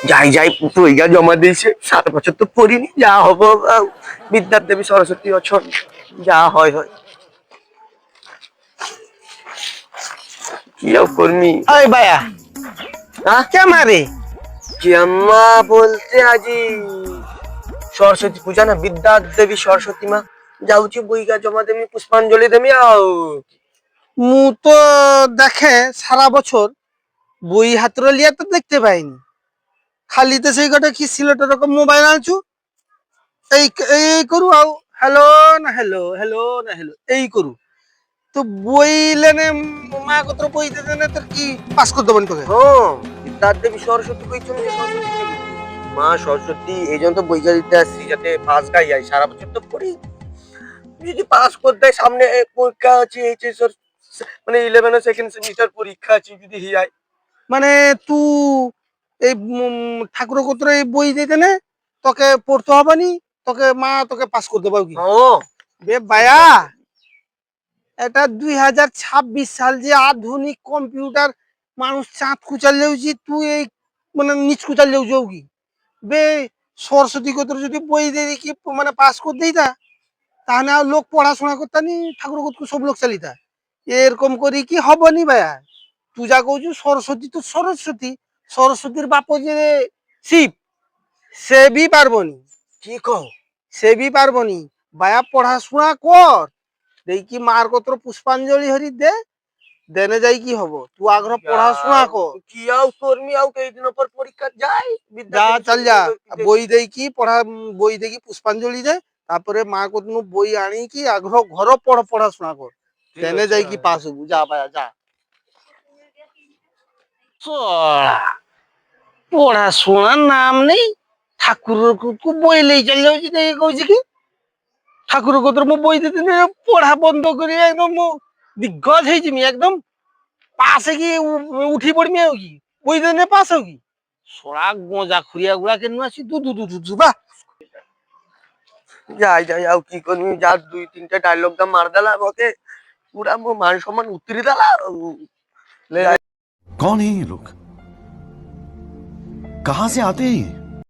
যাই যাই পরীক্ষা জমা দিয়েছে, 7 বছর তো পড়িনি, যা হবো বিদ্যার দেবী সরস্বতী অছন, যা হয় হয়। কি আর কর্মী। ওই ভাইয়া হ্যাঁ, কে মারে? জাম্মা বলতে আজি সরস্বতী পূজা না, বিদ্যার দেবী সরস্বতী মা। যাউছি বইগা জমা দেমি, পুষ্পাঞ্জলি দেমি আও। মু তো দেখে সারা বছর বই হাতর লিয়া তো দেখতে পাইনি, খালি তো সেই গোটে কি সিলেট রকম মোবাইল আনছু, এই এই এই করু আও হ্যালো না হ্যালো, হ্যালো না হ্যালো এই করু। তো বই লেনে মা কত বই দিতে নে তোর কি পাস করতে পারি তোকে? হ্যাঁ, বিদ্যার দেবী সরস্বতী কইছেন যে সরস্বতী দেবী মা সরস্বতী, এই জন্য তো বইগা দিতে আসছি যাতে পাস গাই যায়। সারা বছর তো পড়ি, যদি পাস করতে হয়, সামনে পরীক্ষা আছে এইচএস এর, মানে 11 সেকেন্ড সেমিস্টার পরীক্ষা আছে, যদি হিয়াই। মানে তু এই ঠাকুর কত এই বই দিতে নে তোকে পড়তে হবে নি, তোকে মা তোকে পাস করতে পারবি। হ্যাঁ, বে বায়া, এটা 2026 সাল, যে আধুনিক কম্পিউটার মানুষ চাঁদ কুচাল লেউছি, তুই এই মানে নিচ কুচাল লেউ কি বে? সরস্বতী কত যদি বই দিয়ে কি মানে পাস করে দিই তা, তাহলে আর লোক পড়াশোনা করতে নি, ঠাকুর কত সব লোক চালিতা এরকম করি কি হবনি ভাইয়া? তুই যা কইছু সরস্বতী তো সরস্বতী, সরস্বতীর বাপ যে শিব, সে বি পারবনি, কি কও? সে বি পারবনি। ভাইয়া পড়াশোনা কর, দেখি মার কত পুষ্পাঞ্জলি হরি দে, দেনে যাই কি হব, তুই আগ্রহ পড়াশোনা কর। কি আও কর্মী আও এই দিন পর পরীক্ষা যাই, বিদ্যার যা দেবী চল যা, সরস্বতী বই দেই কি পড়া, বই দেখি পুষ্পাঞ্জলি দে, তারপরে মা কত বই আনি কি আগ্রহ ঘর পড়াশোনা কর, ঠিক দেনে আছে। যাই কি পাস হবু। যা ভাইয়া যা। পড়াশোনার নাম নেই, ঠাকুরের বই লেই চলে যাচ্ছি, দেখে কইছি কি ঠাকুরের কত বই দিতে নে, পড়া বন্ধ করি একদম দিগ্গজ হয়েছি মি একদম, পাশে কি উঠি পড়মি আর কি, বই দিতে পাস কি সোরা গোজা খুঁড়িয়া গুড়া কেন আছি দু দু দু দু দু বা। যাই যাই আও কি করবি, যা 2-3টা ডায়লগ দা মার দালা ওকে, পুরা মো মান সম্মান উতরি দালা। ले कौन है ये लोग? कहां से आते हैं ये?